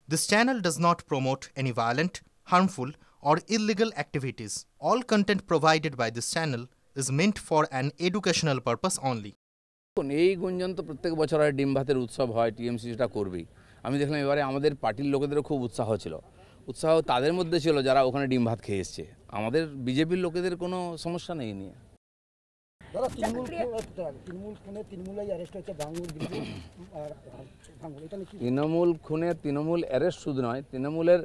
This channel does not promote any violent, harmful, or illegal activities. All content provided by this channel is meant for an educational purpose only. এই গুঞ্জন তো প্রত্যেক বছর হয়, ডিম ভাতের উৎসব হয়, টিএমসি সেটা করবেই। আমি দেখলাম এবারে আমাদের পার্টির লোকেদেরও খুব উৎসাহ ছিল। উৎসাহ তাদের মধ্যে ছিল যারা ওখানে ডিম ভাত খেয়ে এসছে। আমাদের বিজেপির লোকেদের কোনো সমস্যা নেই নিয়ে। তৃণমূল খুনে তৃণমূল অ্যারেস্ট শুধু নয়, তৃণমূলের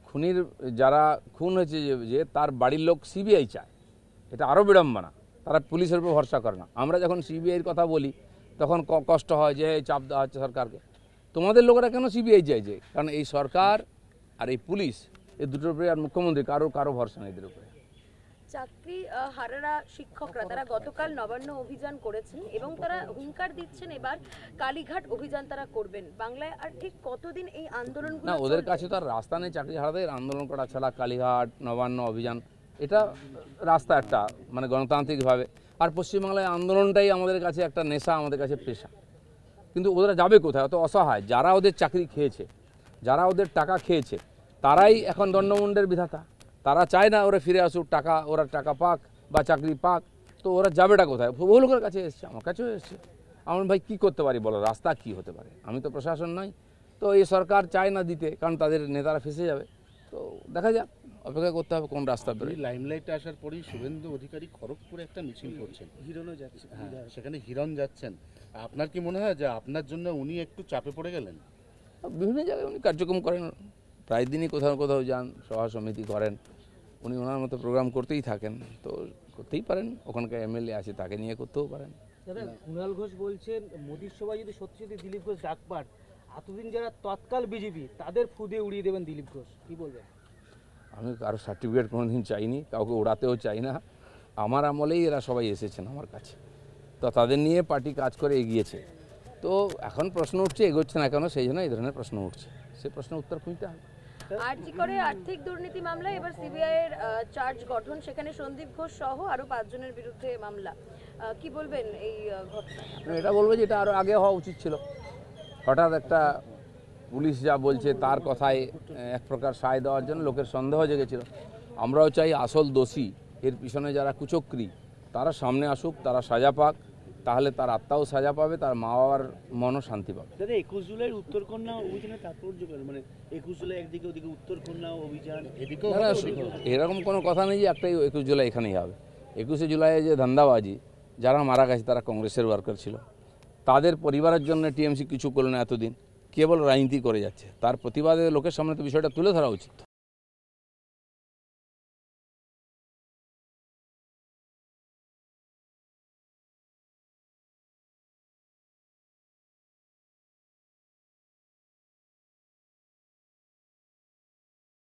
খুনির যারা খুন হয়েছে যে তার বাড়ির লোক সিবিআই চায়, এটা আরও বিড়ম্বনা। তারা পুলিশের উপর ভরসা করে না। আমরা যখন সিবিআইয়ের কথা বলি তখন কষ্ট হয় যে চাপ দেওয়া হচ্ছে সরকারকে। তোমাদের লোকেরা কেন সিবিআই চাইছে? কারণ এই সরকার আর এই পুলিশ এই দুটোর উপরে আর মুখ্যমন্ত্রী কারো ভরসা নেই এদের উপরে। চাকরি হারারা শিক্ষকরা তারা গতকাল নবান্ন অভিযান করেছেন এবং তারা হুঙ্কার দিচ্ছেন এবার কালীঘাট অভিযান তারা করবেন। বাংলায় আর ঠিক কতদিন এই আন্দোলনগুলো? না, ওদের কাছে তো আর রাস্তা নেই চাকরি হারাদের। আন্দোলন করা ছাড়া কালীঘাট নবান্ন অভিযান এটা রাস্তা একটা, মানে গণতান্ত্রিকভাবে। আর পশ্চিমবাংলায় আন্দোলনটাই আমাদের কাছে একটা নেশা, আমাদের কাছে পেশা। কিন্তু ওরা যাবে কোথায়? অত অসহায় যারা ওদের চাকরি খেয়েছে, যারা ওদের টাকা খেয়েছে, তারাই এখন দণ্ডমুণ্ডের বিধাতা। তারা চায় না ওরা ফিরে আসুক, ওরা টাকা পাক বা চাকরি পাক। তো ওরা যাবেটা কোথায়? বহু লোকের কাছে এসছে, আমার কাছেও এসছে। আমার ভাই কী করতে পারি বলো, রাস্তা কী হতে পারে? আমি তো প্রশাসন নই। তো এই সরকার চায় না দিতে, কারণ তাদের নেতারা ফেসে যাবে। তো দেখা যাক, অপেক্ষা করতে হবে কোন রাস্তা বেরোয়। লাইমলাইটে আসার পরেই শুভেন্দু অধিকারী খড়গপুরে একটা মিছিল করছেন, হিরণও যাচ্ছে, সেখানে হিরণ যাচ্ছেন। আপনার কি মনে হয় যে আপনার জন্য উনি একটু চাপে পড়ে গেলেন? বিভিন্ন জায়গায় উনি কার্যক্রম করেন, প্রায় দিনই কোথাও কোথাও যান, সভা সমিতি করেন। উনি ওনার মতো প্রোগ্রাম করতেই থাকেন, তো করতেই পারেন। ওখানকার এমএলএ আছে, তাকে নিয়ে করতেও পারেন। দাদা, কুণাল ঘোষ বলছেন মোদির সভায় যদি সত্যি দিলীপ ঘোষ ডাক পান, এতদিন যারা তৎকাল বিজেপি তাদের ফুদে উড়িয়ে দেবেন দিলীপ ঘোষ, কি বলবেন? আমি কারো সার্টিফিকেট কোনোদিন চাইনি, কাউকে ওড়াতেও চাই না। আমার আমলেই এরা সবাই এসেছেন আমার কাছে, তো তাদের নিয়ে পার্টি কাজ করে এগিয়েছে। তো এখন প্রশ্ন উঠছে এগোচ্ছে না কেন, সেই জন্য এই ধরনের প্রশ্ন উঠছে। সে প্রশ্নের উত্তর খুঁজতে হবে। আরজি করে আর্থিক দুর্নীতি মামলায় এবার সিবিআই এর চার্জ গঠন, সেখানে সন্দীপ ঘোষ সহ আরো 5 জনের বিরুদ্ধে মামলা। কি বলবেন এই ঘটনা? এটা বলবো যে এটা আরো আগে হওয়া উচিত ছিল। হঠাৎ একটা পুলিশ যা বলছে তার কথায় এক প্রকার সায় দেওয়ার জন্য লোকের সন্দেহ জেগেছিল। আমরাও চাই আসল দোষী, এর পিছনে যারা কুচক্রী, তারা সামনে আসুক, তারা সাজা পাক। তাহলে তার আত্মাও সাজা পাবে, তার মা বাবার মনও শান্তি পাবে। দাদা, 21 জুলাই উত্তরকন্যা অভিযানের তাৎপর্য, মানে 21 জুলাই একদিকে ওদিকে উত্তরকন্যা অভিযান, এরকম কোনো কথা নেই যে একটাই 21 জুলাই এখানেই হবে। 21শে জুলাই যে ধান্দাবাজি, যারা মারা গেছে তারা কংগ্রেসের ওয়ার্কার ছিল। তাদের পরিবারের জন্য টিএমসি কিছু করলো না এতদিন, কেবল রাজনীতি করে যাচ্ছে। তার প্রতিবাদে লোকের সামনে তো বিষয়টা তুলে ধরা উচিত।